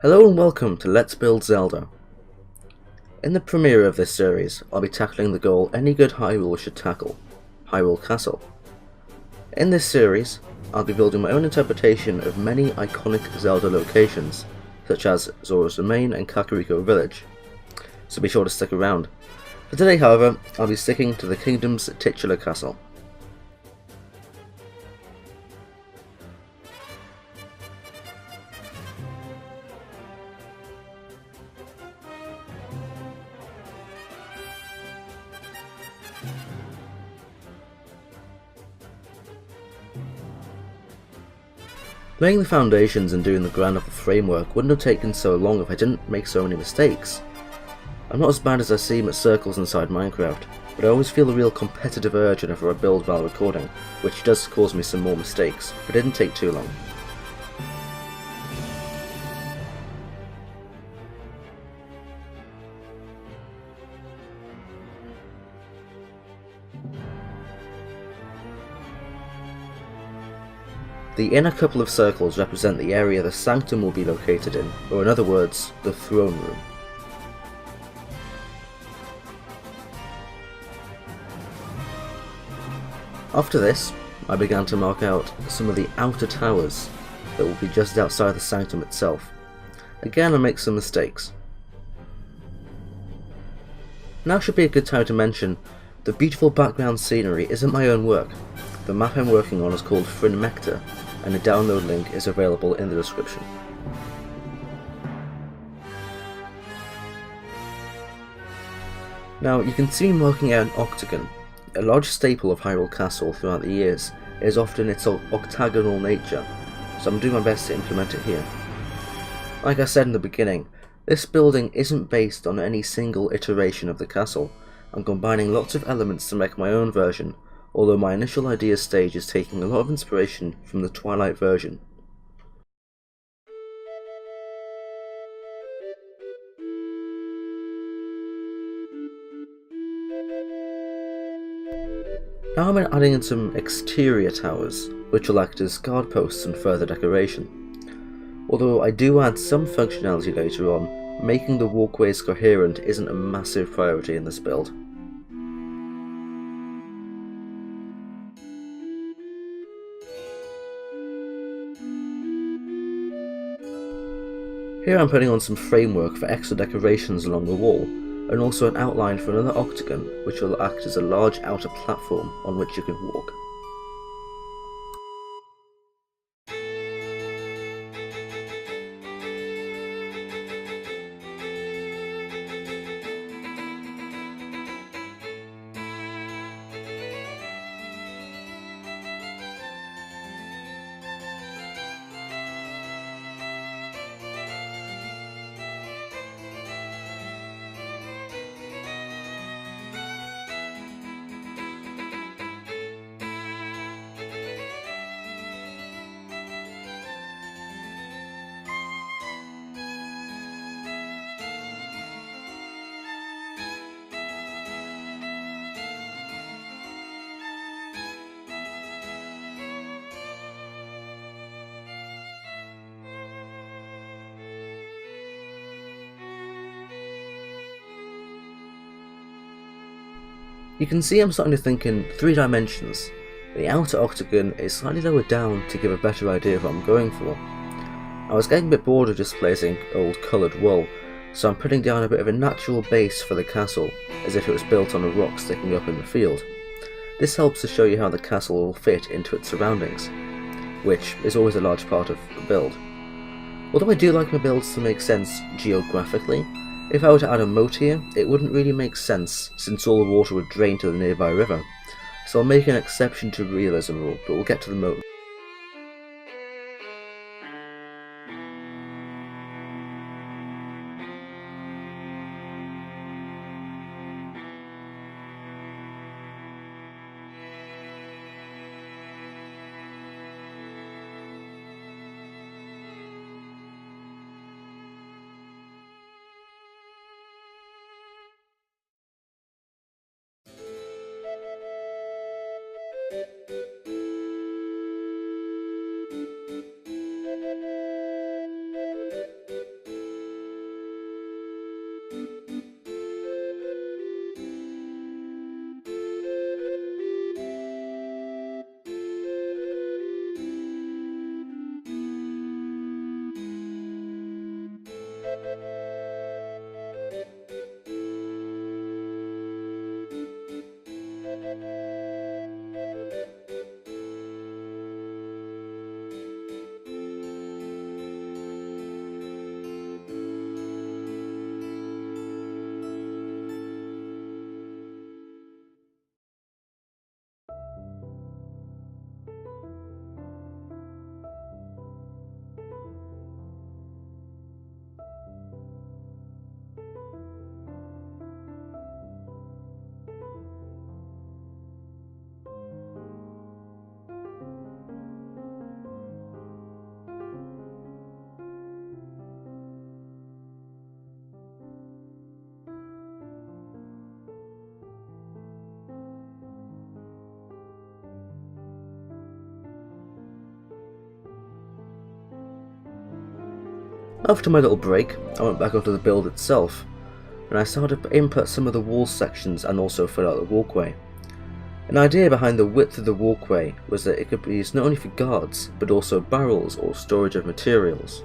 Hello and welcome to Let's Build Zelda. In the premiere of this series, I'll be tackling the goal any good Hyrule should tackle, Hyrule Castle. In this series, I'll be building my own interpretation of many iconic Zelda locations, such as Zora's Domain and Kakariko Village, so be sure to stick around. For today, however, I'll be sticking to the kingdom's titular castle. Laying the foundations and doing the ground level framework wouldn't have taken so long if I didn't make so many mistakes. I'm not as bad as I seem at circles inside Minecraft, but I always feel a real competitive urge whenever I build while recording, which does cause me some more mistakes, but it didn't take too long. The inner couple of circles represent the area the sanctum will be located in, or in other words, the throne room. After this, I began to mark out some of the outer towers that will be just outside the sanctum itself. Again, I make some mistakes. Now should be a good time to mention the beautiful background scenery isn't my own work. The map I'm working on is called Frinmecta, and a download link is available in the description. Now you can see me marking out an octagon. A large staple of Hyrule Castle throughout the years is often its octagonal nature, so I'm doing my best to implement it here. Like I said in the beginning, this building isn't based on any single iteration of the castle. I'm combining lots of elements to make my own version, although my initial idea stage is taking a lot of inspiration from the Twilight version. Now I'm adding in some exterior towers, which will act as guard posts and further decoration. Although I do add some functionality later on, making the walkways coherent isn't a massive priority in this build. Here I'm putting on some framework for extra decorations along the wall, and also an outline for another octagon which will act as a large outer platform on which you can walk. You can see I'm starting to think in 3 dimensions. The outer octagon is slightly lower down to give a better idea of what I'm going for. I was getting a bit bored of just placing old coloured wool, so I'm putting down a bit of a natural base for the castle, as if it was built on a rock sticking up in the field. This helps to show you how the castle will fit into its surroundings, which is always a large part of the build. Although I do like my builds to make sense geographically, if I were to add a moat here, it wouldn't really make sense since all the water would drain to the nearby river, so I'll make an exception to realism rule, but we'll get to the moat. After my little break, I went back onto the build itself, and I started to input some of the wall sections and also fill out the walkway. An idea behind the width of the walkway was that it could be used not only for guards, but also barrels or storage of materials.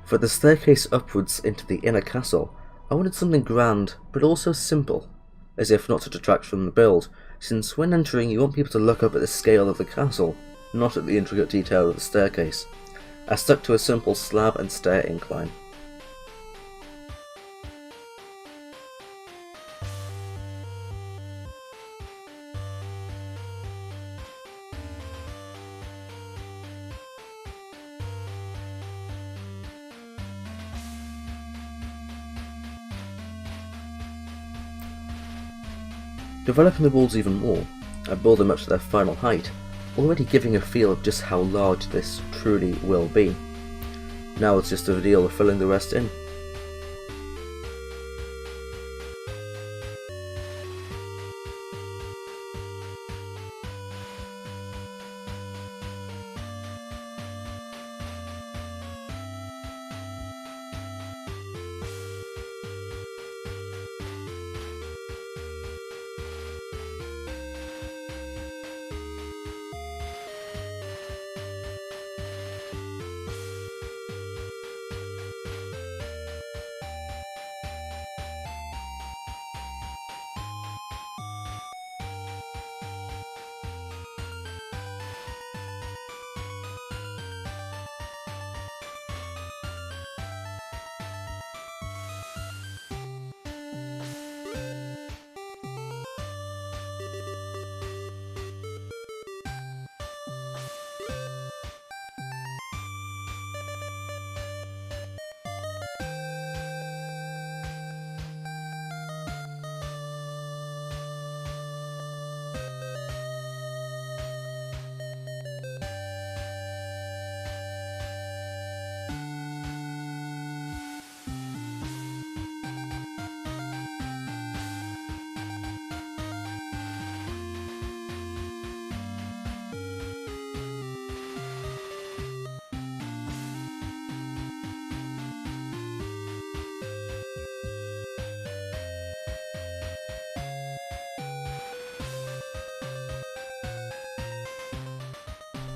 For the staircase upwards into the inner castle, I wanted something grand, but also simple, as if not to detract from the build, since when entering you want people to look up at the scale of the castle, not at the intricate detail of the staircase. I stuck to a simple slab and stair incline. Developing the walls even more, I build them up to their final height, already giving a feel of just how large this truly will be. Now it's just a deal of filling the rest in.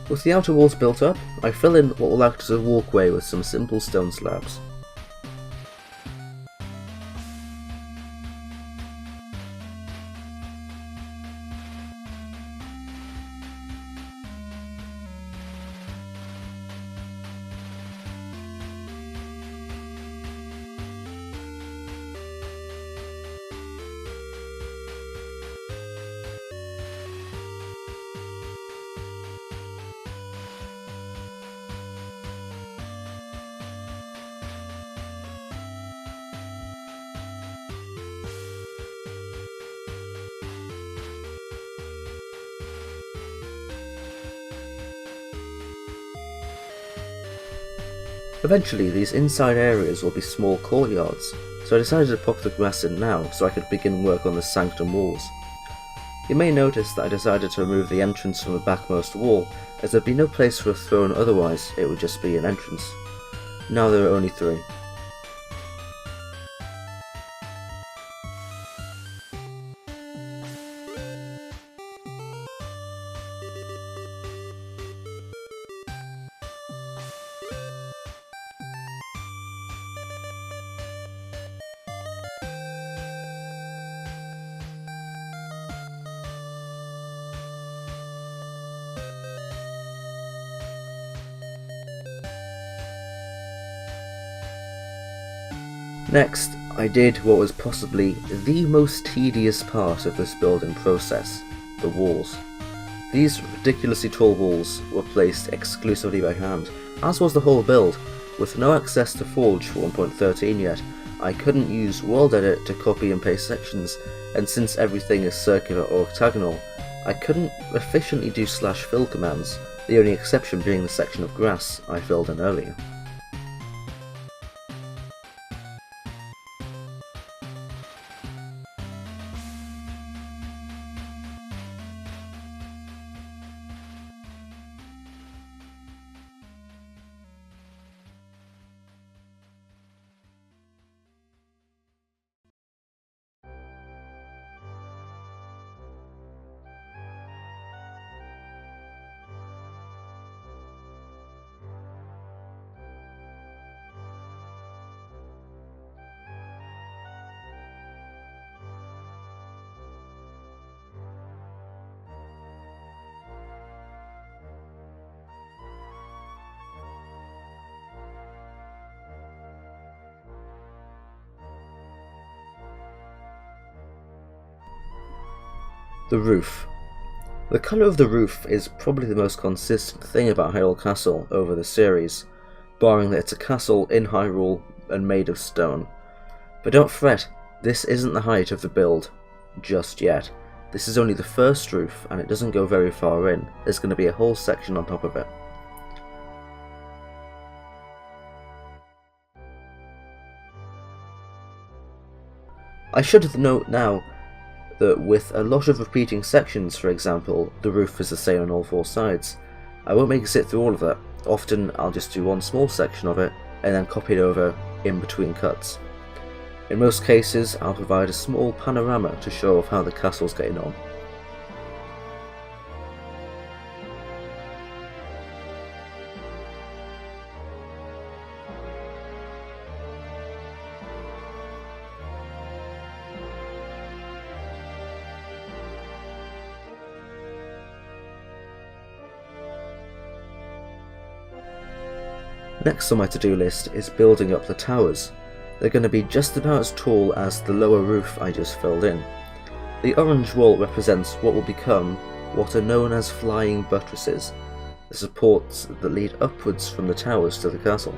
With the outer walls built up, I fill in what will act as a walkway with some simple stone slabs. Eventually these inside areas will be small courtyards, so I decided to pop the grass in now so I could begin work on the sanctum walls. You may notice that I decided to remove the entrance from the backmost wall, as there'd be no place for a throne otherwise, it would just be an entrance. Now there are only 3. Next, I did what was possibly the most tedious part of this building process, the walls. These ridiculously tall walls were placed exclusively by hand, as was the whole build. With no access to Forge for 1.13 yet, I couldn't use World Edit to copy and paste sections, and since everything is circular or octagonal, I couldn't efficiently do /fill commands, the only exception being the section of grass I filled in earlier. The roof. The colour of the roof is probably the most consistent thing about Hyrule Castle over the series, barring that it's a castle in Hyrule and made of stone. But don't fret, this isn't the height of the build, just yet. This is only the first roof and it doesn't go very far in, there's going to be a whole section on top of it. I should note now that with a lot of repeating sections, for example, the roof is the same on all 4 sides. I won't make you sit through all of that. Often I'll just do one small section of it and then copy it over in between cuts. In most cases I'll provide a small panorama to show off how the castle's getting on. Next on my to-do list is building up the towers. They're going to be just about as tall as the lower roof I just filled in. The orange wall represents what will become what are known as flying buttresses, the supports that lead upwards from the towers to the castle.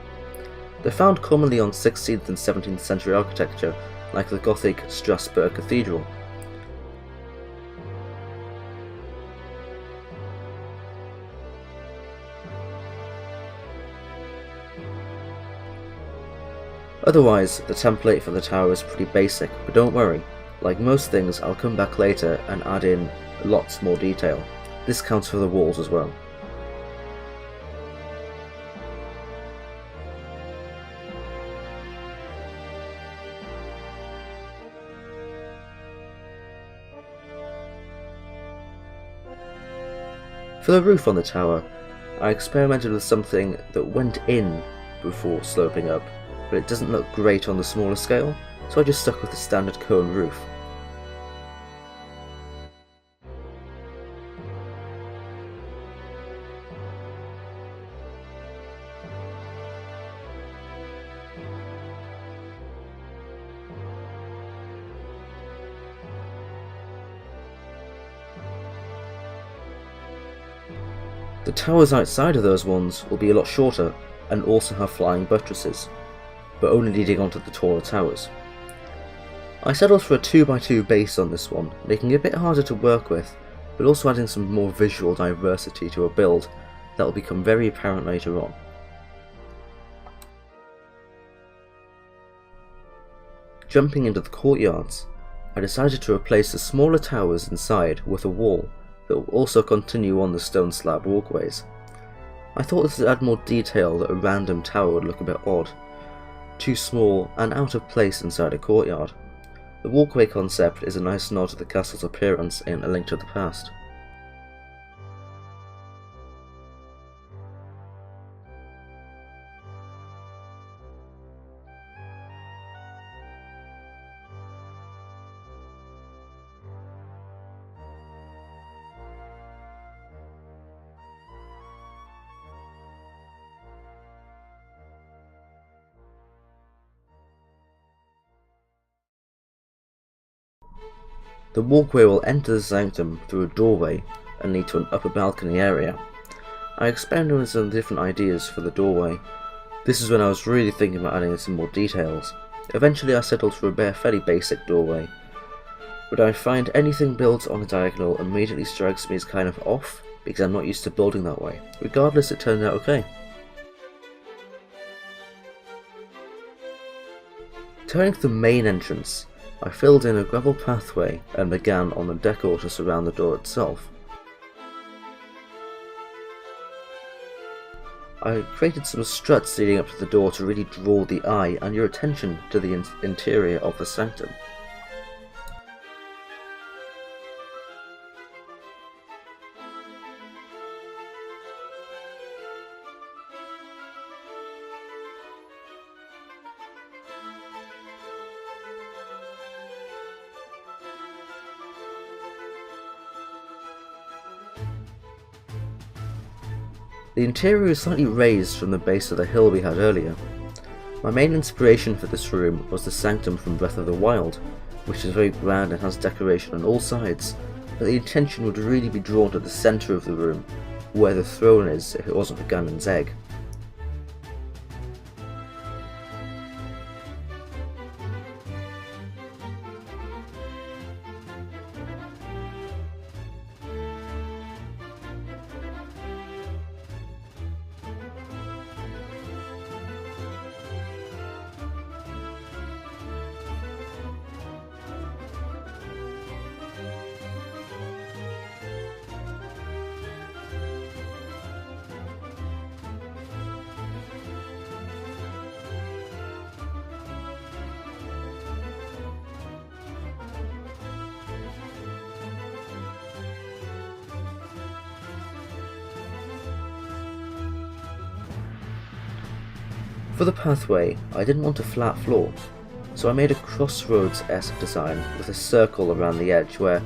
They're found commonly on 16th and 17th century architecture, like the Gothic Strasbourg Cathedral. Otherwise, the template for the tower is pretty basic, but don't worry, like most things I'll come back later and add in lots more detail. This counts for the walls as well. For the roof on the tower, I experimented with something that went in before sloping up, but it doesn't look great on the smaller scale, so I just stuck with the standard cone roof. The towers outside of those ones will be a lot shorter and also have flying buttresses, but only leading onto the taller towers. I settled for a 2x2 base on this one, making it a bit harder to work with, but also adding some more visual diversity to a build that will become very apparent later on. Jumping into the courtyards, I decided to replace the smaller towers inside with a wall that will also continue on the stone slab walkways. I thought this would add more detail that a random tower would look a bit odd, too small and out of place inside a courtyard. The walkway concept is a nice nod to the castle's appearance in A Link to the Past. The walkway will enter the sanctum through a doorway and lead to an upper balcony area. I experimented with some different ideas for the doorway. This is when I was really thinking about adding some more details. Eventually I settled for a fairly basic doorway, but I find anything built on a diagonal immediately strikes me as kind of off because I'm not used to building that way. Regardless, it turned out okay. Turning to the main entrance, I filled in a gravel pathway and began on the decor to surround the door itself. I created some struts leading up to the door to really draw the eye and your attention to the interior of the sanctum. The interior is slightly raised from the base of the hill we had earlier. My main inspiration for this room was the sanctum from Breath of the Wild, which is very grand and has decoration on all sides, but the attention would really be drawn to the centre of the room, where the throne is if it wasn't for Ganon's egg. For the pathway, I didn't want a flat floor, so I made a crossroads-esque design with a circle around the edge where,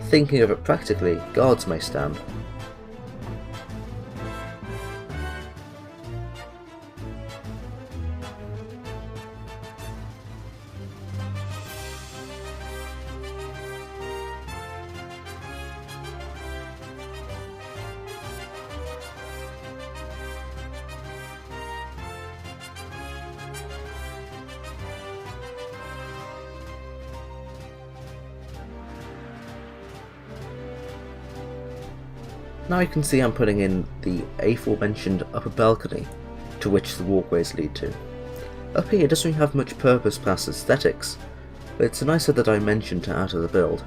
thinking of it practically, guards may stand. Now you can see I'm putting in the aforementioned upper balcony to which the walkways lead to. Up here it doesn't really have much purpose past aesthetics, but it's a nice other dimension to add to the build.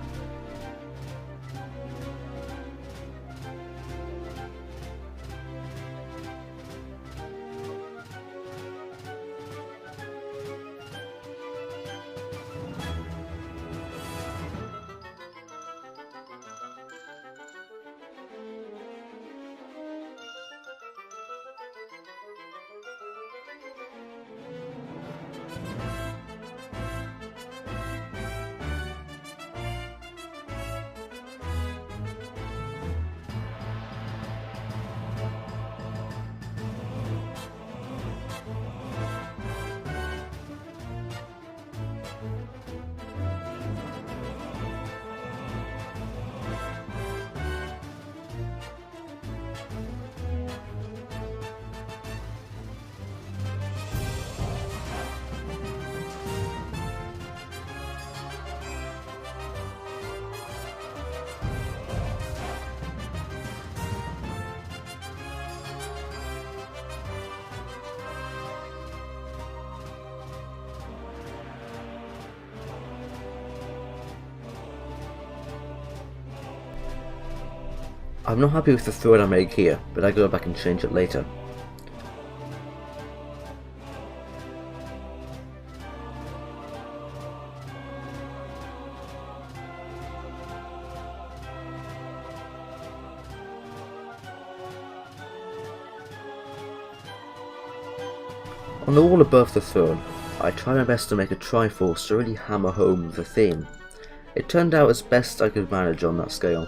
I'm not happy with the throne I make here, but I go back and change it later. On the wall above the throne, I tried my best to make a Triforce to really hammer home the theme. It turned out as best I could manage on that scale.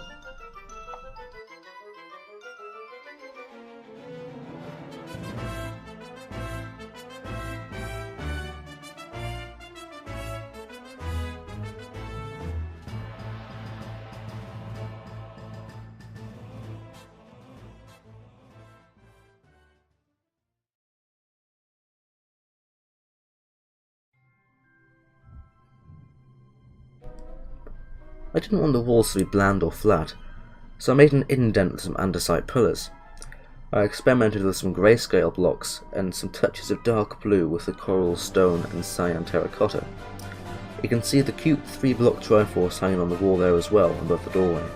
I didn't want the walls to be bland or flat, so I made an indent with some andesite pillars. I experimented with some grayscale blocks and some touches of dark blue with the coral stone and cyan terracotta. You can see the cute 3-block Triforce hanging on the wall there as well above the doorway.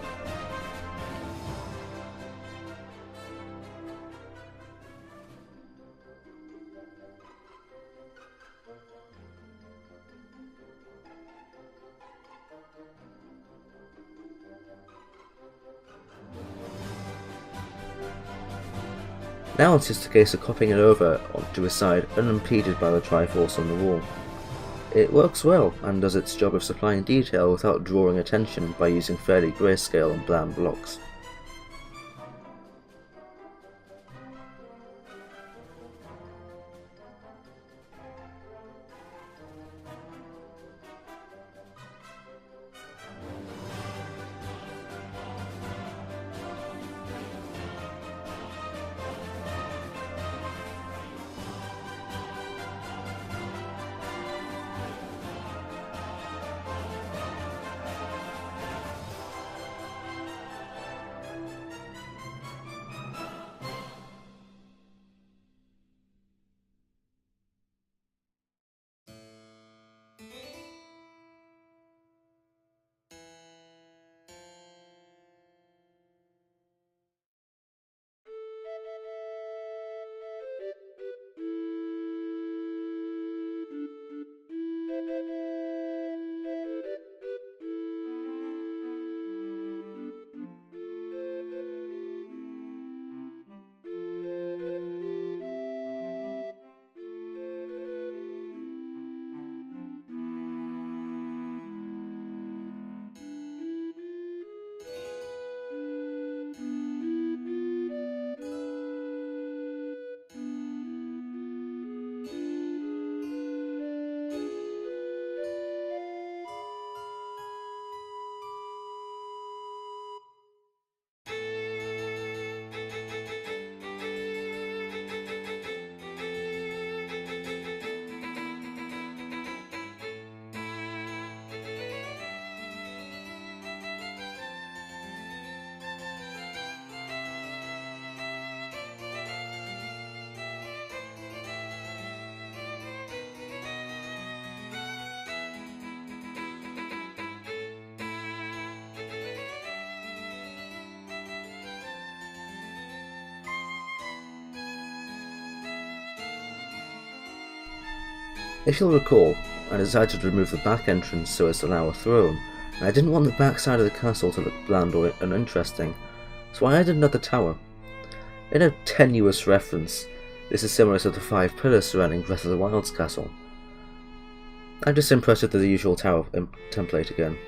Now it's just a case of copying it over onto a side unimpeded by the Triforce on the wall. It works well and does its job of supplying detail without drawing attention by using fairly grayscale and bland blocks. If you'll recall, I decided to remove the back entrance so as to allow a throne, and I didn't want the back side of the castle to look bland or uninteresting, so I added another tower. In a tenuous reference, this is similar to the 5 pillars surrounding Breath of the Wild's castle. I'm just impressed with the usual tower template again.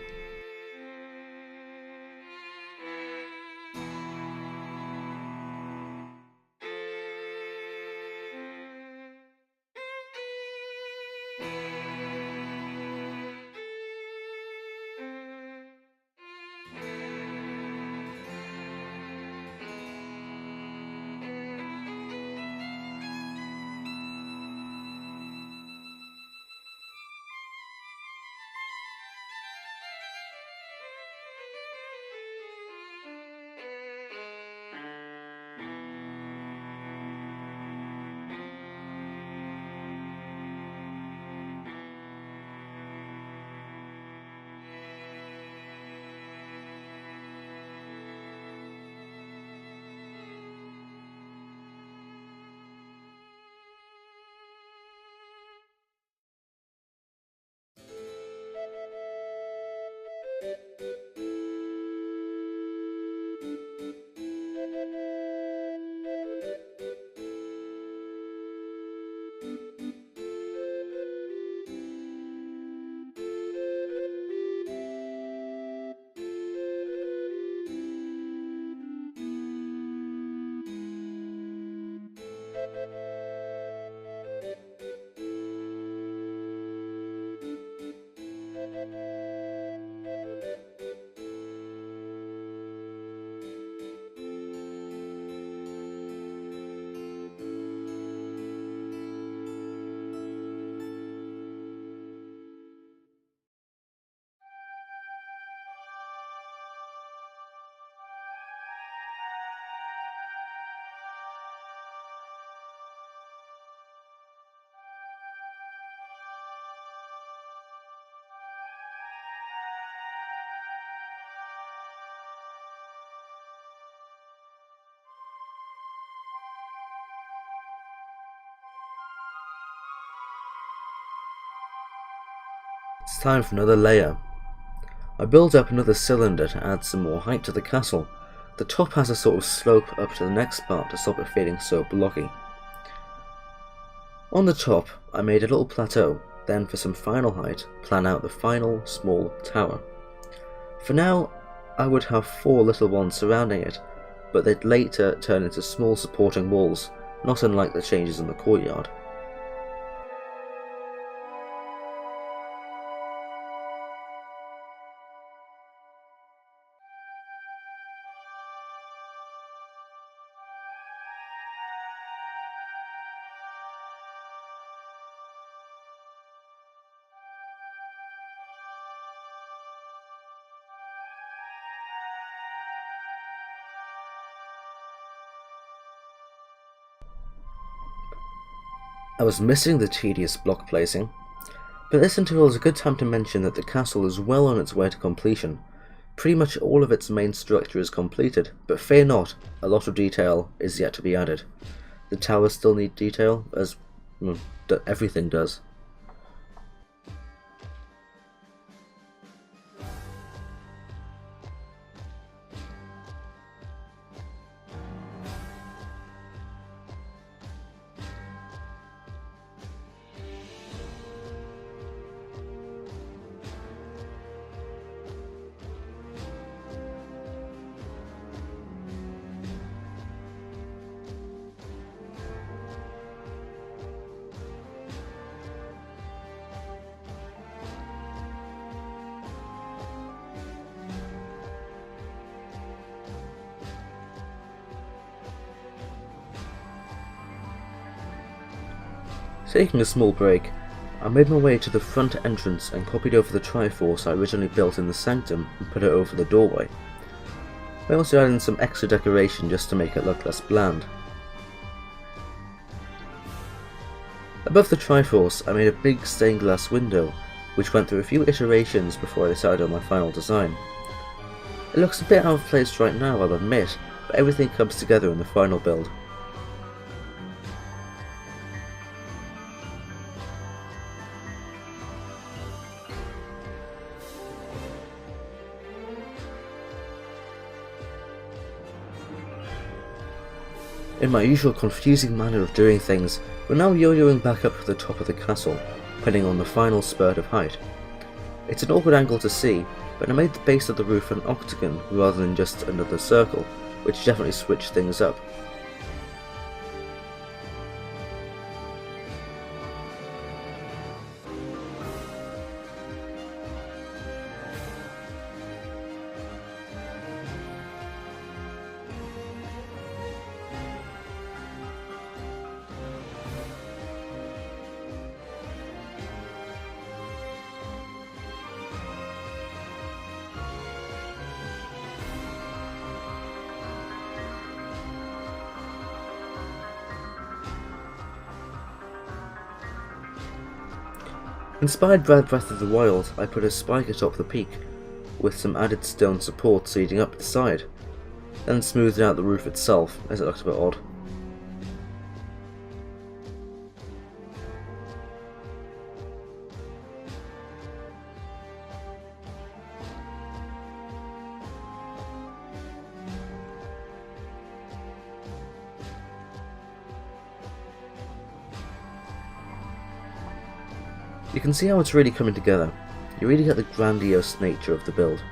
It's time for another layer. I build up another cylinder to add some more height to the castle. The top has a sort of slope up to the next part to stop it feeling so blocky. On the top, I made a little plateau, then for some final height, plan out the final small tower. For now, I would have 4 little ones surrounding it, but they'd later turn into small supporting walls, not unlike the changes in the courtyard. I was missing the tedious block placing, but this interval is a good time to mention that the castle is well on its way to completion. Pretty much all of its main structure is completed, but fear not, a lot of detail is yet to be added. The towers still need detail, as everything does. Taking a small break, I made my way to the front entrance and copied over the Triforce I originally built in the sanctum and put it over the doorway. I also added in some extra decoration just to make it look less bland. Above the Triforce I made a big stained glass window, which went through a few iterations before I decided on my final design. It looks a bit out of place right now, I'll admit, but everything comes together in the final build. In my usual confusing manner of doing things, we're now yo-yoing back up to the top of the castle, putting on the final spurt of height. It's an awkward angle to see, but I made the base of the roof an octagon rather than just another circle, which definitely switched things up. Inspired by Breath of the Wild, I put a spike atop the peak, with some added stone supports leading up the side, then smoothed out the roof itself as it looked a bit odd. You can see how it's really coming together. You really get the grandiose nature of the build.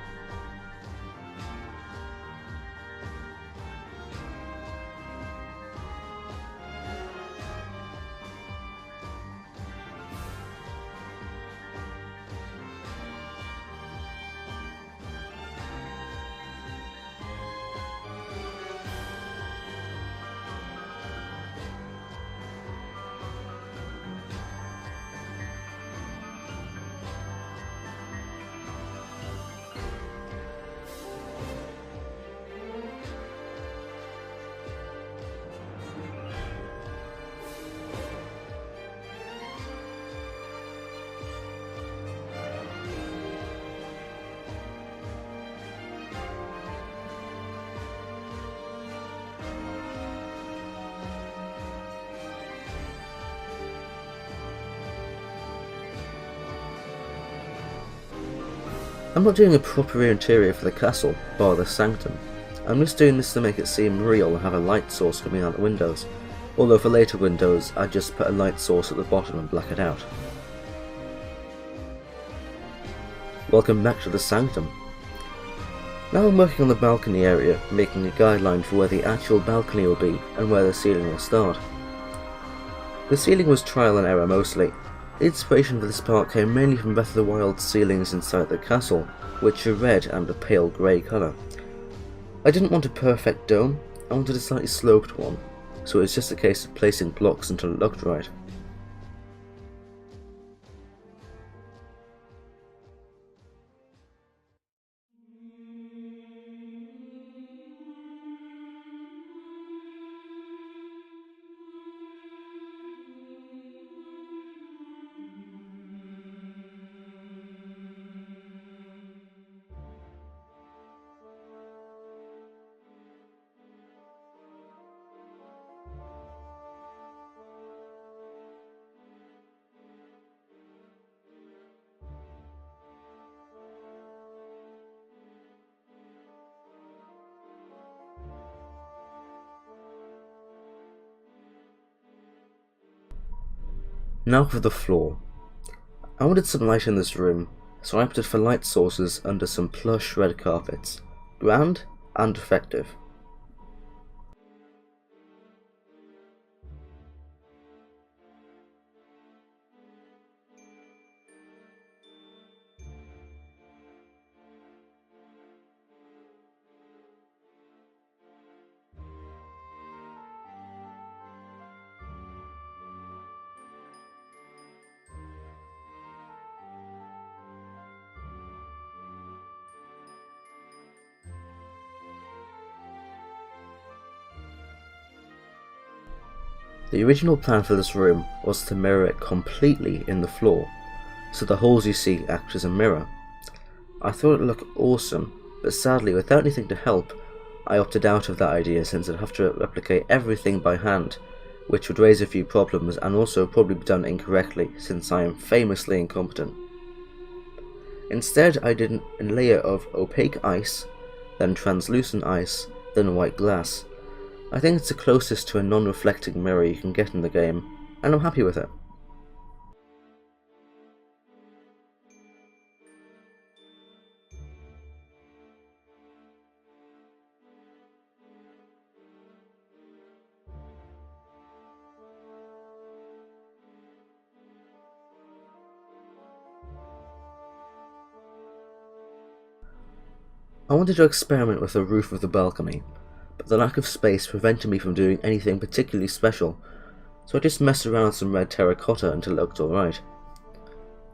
I'm not doing a proper interior for the castle, bar the sanctum. I'm just doing this to make it seem real and have a light source coming out the windows, although for later windows I just put a light source at the bottom and black it out. Welcome back to the sanctum. Now I'm working on the balcony area, making a guideline for where the actual balcony will be and where the ceiling will start. The ceiling was trial and error mostly. The inspiration for this part came mainly from Breath of the Wild's ceilings inside the castle, which are red and a pale grey colour. I didn't want a perfect dome, I wanted a slightly sloped one, so it was just a case of placing blocks until it looked right. Now for the floor. I wanted some light in this room, so I opted for light sources under some plush red carpets. Grand and effective. The original plan for this room was to mirror it completely in the floor, so the holes you see act as a mirror. I thought it would look awesome, but sadly without anything to help, I opted out of that idea since I'd have to replicate everything by hand, which would raise a few problems and also probably be done incorrectly since I am famously incompetent. Instead I did a layer of opaque ice, then translucent ice, then white glass. I think it's the closest to a non-reflecting mirror you can get in the game, and I'm happy with it. I wanted to experiment with the roof of the balcony, but the lack of space prevented me from doing anything particularly special, so I just messed around with some red terracotta until it looked alright.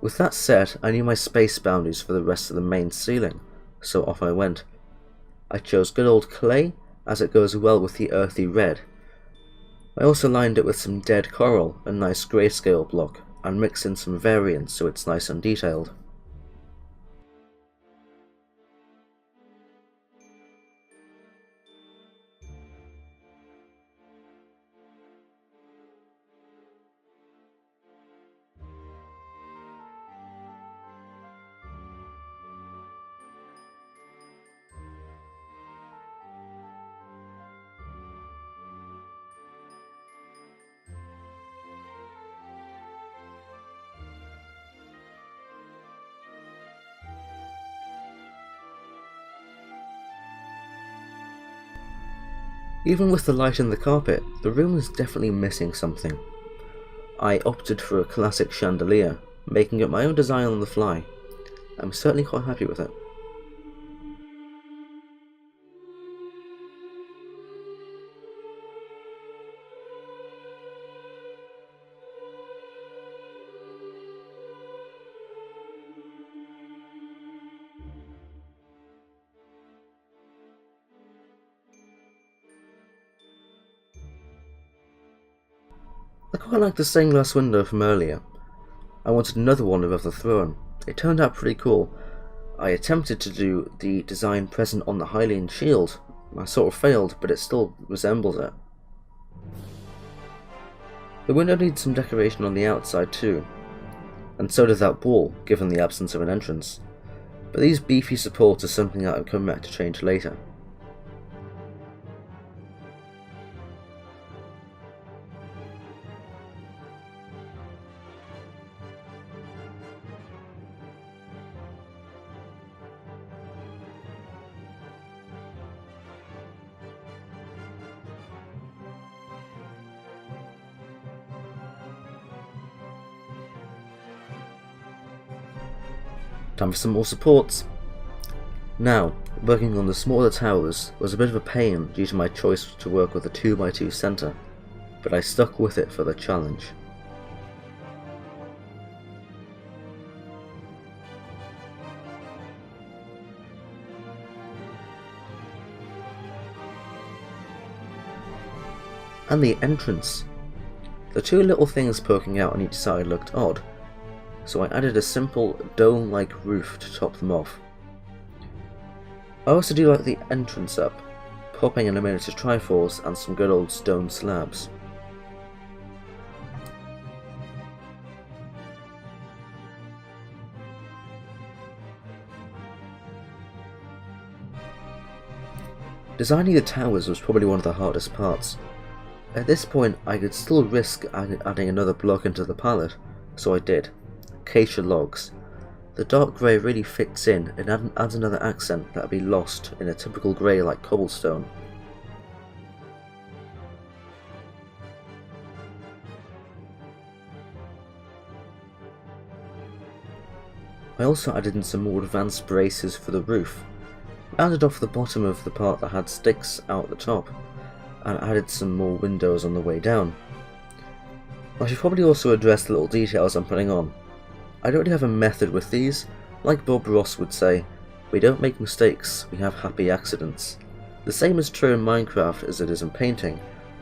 With that said, I knew my space boundaries for the rest of the main ceiling, so off I went. I chose good old clay, as it goes well with the earthy red. I also lined it with some dead coral, a nice grayscale block, and mixed in some variants so it's nice and detailed. Even with the light in the carpet, the room was definitely missing something. I opted for a classic chandelier, making up my own design on the fly. I'm certainly quite happy with it. I quite like the stained glass window from earlier. I wanted another one above the throne. It turned out pretty cool. I attempted to do the design present on the Hylian shield. I sort of failed, but it still resembles it. The window needs some decoration on the outside too, and so did that wall, given the absence of an entrance. But these beefy supports are something that I'll come back to change later. Time for some more supports. Now, working on the smaller towers was a bit of a pain due to my choice to work with a 2x2 centre, but I stuck with it for the challenge. And the entrance. The two little things poking out on each side looked odd, so I added a simple dome-like roof to top them off. I also do like the entrance up, popping in a miniature triforce and some good old stone slabs. Designing the towers was probably one of the hardest parts. At this point I could still risk adding another block into the palette, so I did. Acacia logs. The dark grey really fits in and adds another accent that would be lost in a typical grey like cobblestone. I also added in some more advanced braces for the roof, rounded off the bottom of the part that had sticks out the top, and added some more windows on the way down. I should probably also address the little details I'm putting on. I don't really have a method with these. Like Bob Ross would say, we don't make mistakes, we have happy accidents. The same is true in Minecraft as it is in painting.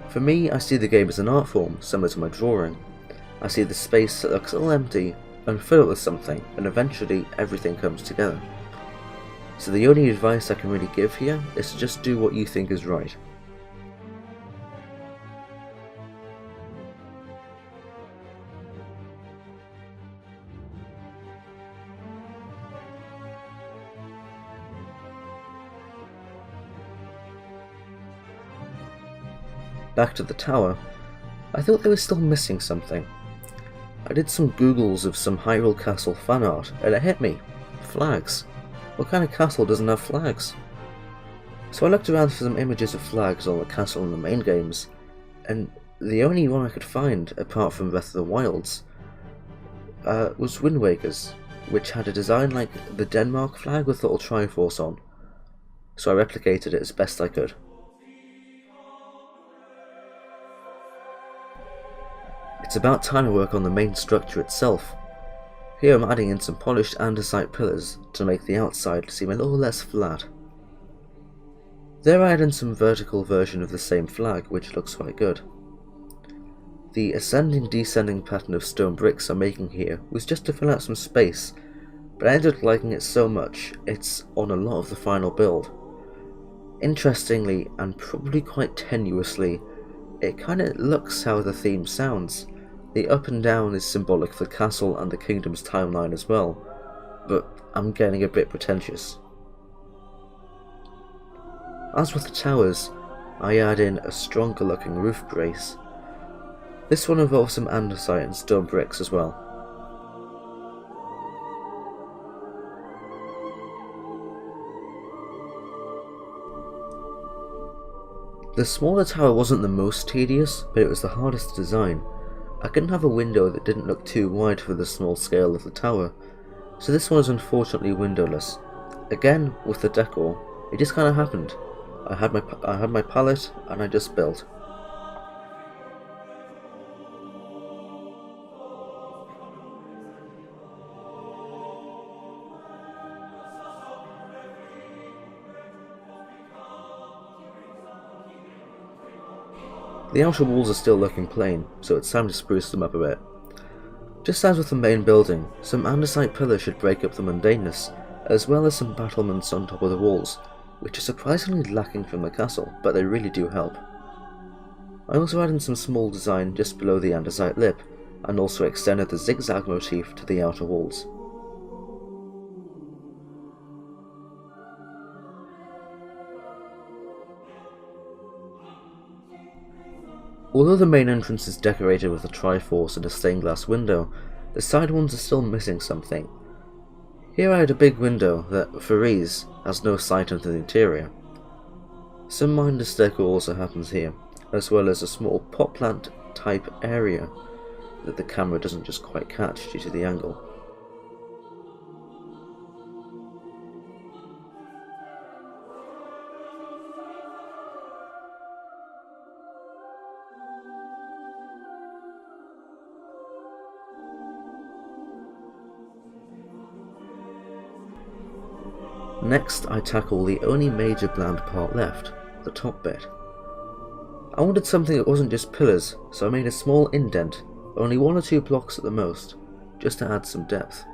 For me, I see the game as an art form, similar to my drawing. I see the space that looks all empty and fill it with something, and eventually everything comes together. So the only advice I can really give here is to just do what you think is right. Back to the tower, I thought they were still missing something. I did some Googles of some Hyrule Castle fan art, and it hit me. Flags. What kind of castle doesn't have flags? So I looked around for some images of flags on the castle in the main games, and the only one I could find, apart from Breath of the Wild's, was Wind Waker's, which had a design like the Denmark flag with little triforce on. So I replicated it as best I could. It's about time to work on the main structure itself. Here I'm adding in some polished andesite pillars to make the outside seem a little less flat. There I add in some vertical version of the same flag, which looks quite good. The ascending-descending pattern of stone bricks I'm making here was just to fill out some space, but I ended up liking it so much it's on a lot of the final build. Interestingly, and probably quite tenuously, it kinda looks how the theme sounds. The up and down is symbolic for the castle and the kingdom's timeline as well, but I'm getting a bit pretentious. As with the towers, I add in a stronger looking roof brace. This one involves some andesite and stone bricks as well. The smaller tower wasn't the most tedious, but it was the hardest to design. I couldn't have a window that didn't look too wide for the small scale of the tower, so this one was unfortunately windowless. Again, with the decor, it just kinda happened. I had my palette, and I just built. The outer walls are still looking plain, so it's time to spruce them up a bit. Just as with the main building, some andesite pillars should break up the mundaneness, as well as some battlements on top of the walls, which are surprisingly lacking from the castle, but they really do help. I also added some small design just below the andesite lip, and also extended the zigzag motif to the outer walls. Although the main entrance is decorated with a triforce and a stained glass window, the side ones are still missing something. Here I had a big window that, for ease, has no sight into the interior. Some mindless decor also happens here, as well as a small pot plant type area that the camera doesn't just quite catch due to the angle. Next, I tackle the only major bland part left, the top bit. I wanted something that wasn't just pillars, so I made a small indent, only 1 or 2 blocks at the most, just to add some depth.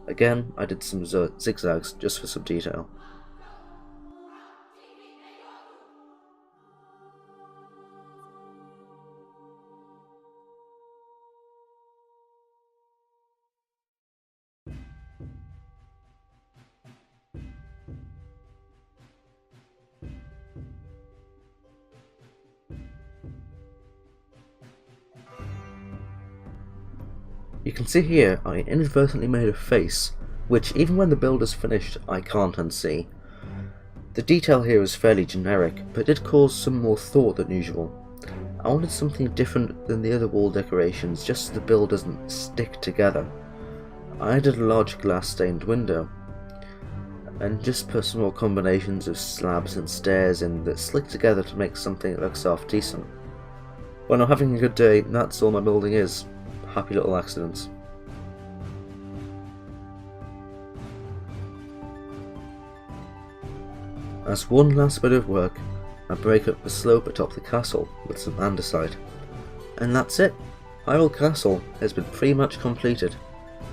Again, I did some zigzags just for some detail. You can see here I inadvertently made a face, which even when the build is finished I can't unsee. The detail here is fairly generic, but did cause some more thought than usual. I wanted something different than the other wall decorations just so the build doesn't stick together. I added a large glass stained window, and just put some more combinations of slabs and stairs in that slick together to make something that looks half decent. When I'm having a good day, that's all my building is. Happy little accidents. As one last bit of work, I break up the slope atop the castle with some andesite. And that's it! Hyrule Castle has been pretty much completed.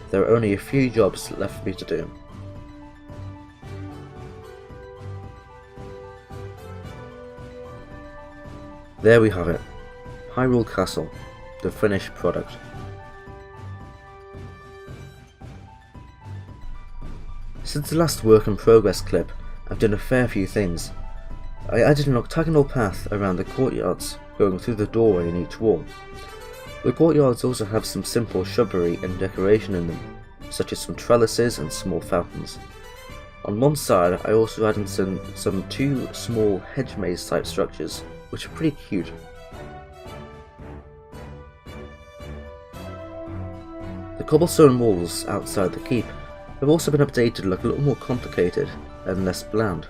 There are only a few jobs left for me to do. There we have it. Hyrule Castle, the finished product. Since the last work in progress clip, I've done a fair few things. I added an octagonal path around the courtyards, going through the doorway in each wall. The courtyards also have some simple shrubbery and decoration in them, such as some trellises and small fountains. On one side I also added some 2 small hedge maze type structures, which are pretty cute. The cobblestone walls outside the keep have also been updated to look a little more complicated and less bland.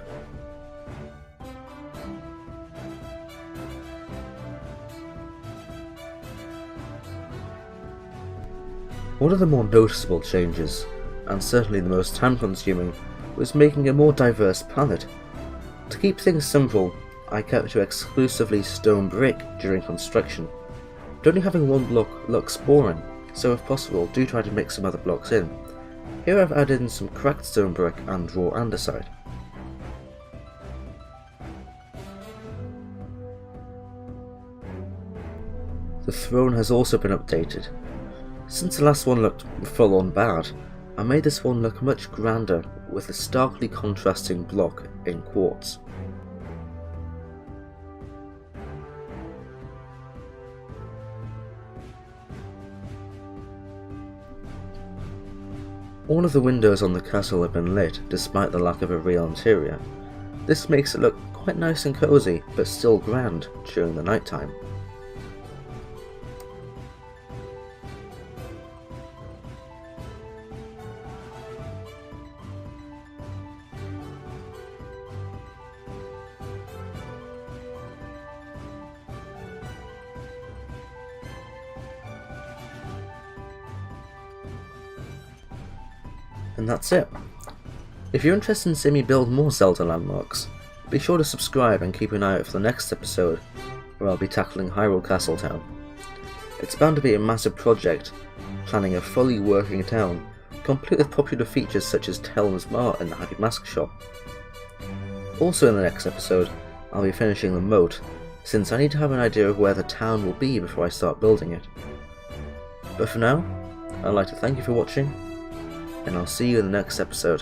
One of the more noticeable changes, and certainly the most time consuming, was making a more diverse palette. To keep things simple, I kept to exclusively stone brick during construction, but only having one block looks boring, so if possible do try to mix some other blocks in. Here I've added in some cracked stone brick and raw andesite. The throne has also been updated. Since the last one looked full on bad, I made this one look much grander with a starkly contrasting block in quartz. All of the windows on the castle have been lit despite the lack of a real interior. This makes it look quite nice and cozy, but still grand during the night time. And that's it. If you're interested in seeing me build more Zelda landmarks, be sure to subscribe and keep an eye out for the next episode, where I'll be tackling Hyrule Castle Town. It's bound to be a massive project, planning a fully working town, complete with popular features such as Telm's Mart and the Happy Mask Shop. Also in the next episode, I'll be finishing the moat, since I need to have an idea of where the town will be before I start building it. But for now, I'd like to thank you for watching, and I'll see you in the next episode.